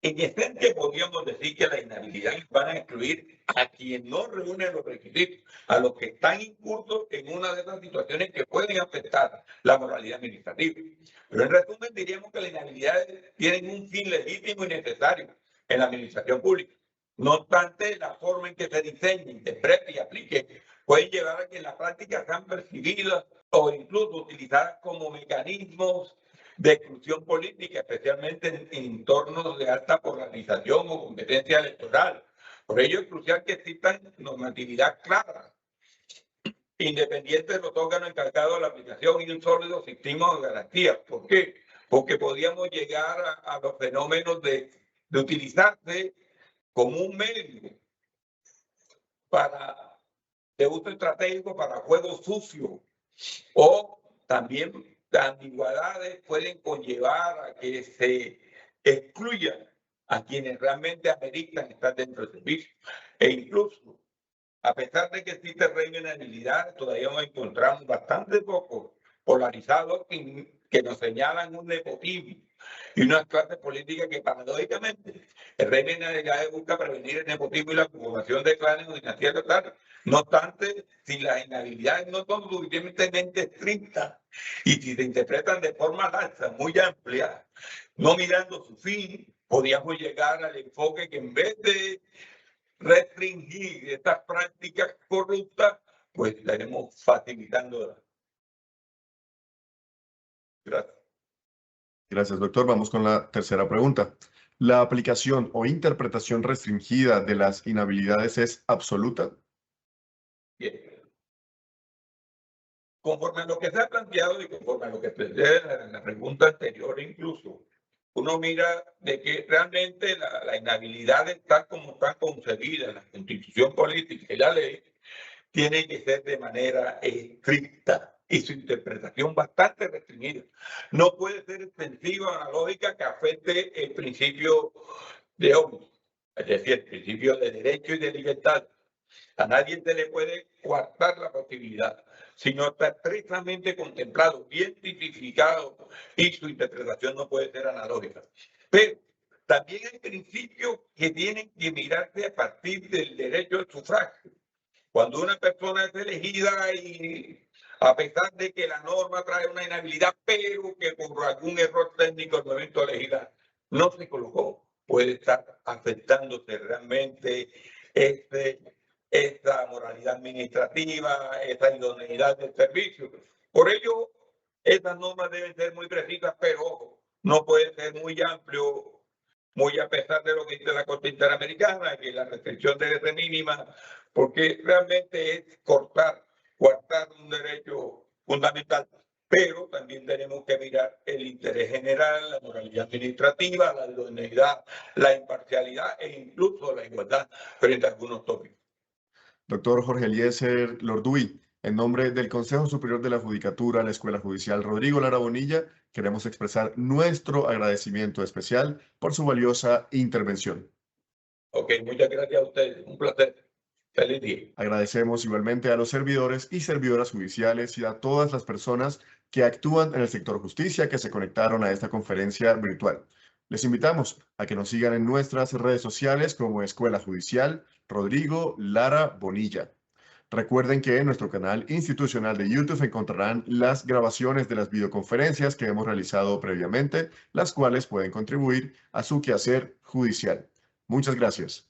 En esencia, podríamos decir que las inhabilidades van a excluir a quien no reúne los requisitos, a los que están incursos en una de esas situaciones que pueden afectar la moralidad administrativa. Pero en resumen, diríamos que las inhabilidades tienen un fin legítimo y necesario en la administración pública. No obstante, la forma en que se diseñe, interprete y aplique pueden llevar a que en la práctica sean percibidas o incluso utilizadas como mecanismos de exclusión política, especialmente en entornos de alta polarización o competencia electoral. Por ello es crucial que existan normatividad clara, independiente de los órganos encargados de la aplicación y un sólido sistema de garantías. ¿Por qué? Porque podríamos llegar a los fenómenos de utilizarse como un medio de uso estratégico para juego sucio, o también las ambigüedades pueden conllevar a que se excluyan a quienes realmente ameritan estar dentro del servicio. E incluso, a pesar de que existe régimen de habilidad, todavía nos encontramos bastante poco polarizados que nos señalan un nepotismo y unas clases políticas que paradójicamente el régimen de habilidades busca prevenir el nepotismo y la formación de clanes o dinastías locales. No obstante, si las inhabilidades no son suficientemente estrictas y si se interpretan de forma laxa, muy amplia, no mirando su fin, podríamos llegar al enfoque que en vez de restringir estas prácticas corruptas, pues estaremos facilitando. Gracias. Gracias, doctor. Vamos con la tercera pregunta. ¿La aplicación o interpretación restringida de las inhabilidades es absoluta? Bien. Conforme a lo que se ha planteado y conforme a lo que planteé en la pregunta anterior incluso, uno mira de que realmente la inhabilidad tal como está concebida en la Constitución política y la ley, tiene que ser de manera estricta y su interpretación bastante restringida. No puede ser extensiva a la lógica que afecte el principio de omnibus, es decir, el principio de derecho y de libertad. A nadie se le puede coartar la posibilidad, sino está estrictamente contemplado, bien tipificado, y su interpretación no puede ser analógica. Pero también hay principios que tienen que mirarse a partir del derecho al sufragio. Cuando una persona es elegida y a pesar de que la norma trae una inhabilidad, pero que por algún error técnico al momento de elegirla no se colocó, puede estar afectándose realmente esta moralidad administrativa, esta idoneidad del servicio. Por ello, estas normas deben ser muy precisas, pero ojo, no puede ser muy amplio, muy a pesar de lo que dice la Corte Interamericana, que la restricción debe ser mínima, porque realmente es coartar un derecho fundamental. Pero también tenemos que mirar el interés general, la moralidad administrativa, la idoneidad, la imparcialidad e incluso la igualdad frente a algunos tópicos. Doctor Jorge Eliezer Lorduy, en nombre del Consejo Superior de la Judicatura, la Escuela Judicial Rodrigo Lara Bonilla, queremos expresar nuestro agradecimiento especial por su valiosa intervención. Ok, muchas gracias a ustedes. Un placer. Feliz día. Agradecemos igualmente a los servidores y servidoras judiciales y a todas las personas que actúan en el sector justicia que se conectaron a esta conferencia virtual. Les invitamos a que nos sigan en nuestras redes sociales como Escuela Judicial Rodrigo Lara Bonilla. Recuerden que en nuestro canal institucional de YouTube encontrarán las grabaciones de las videoconferencias que hemos realizado previamente, las cuales pueden contribuir a su quehacer judicial. Muchas gracias.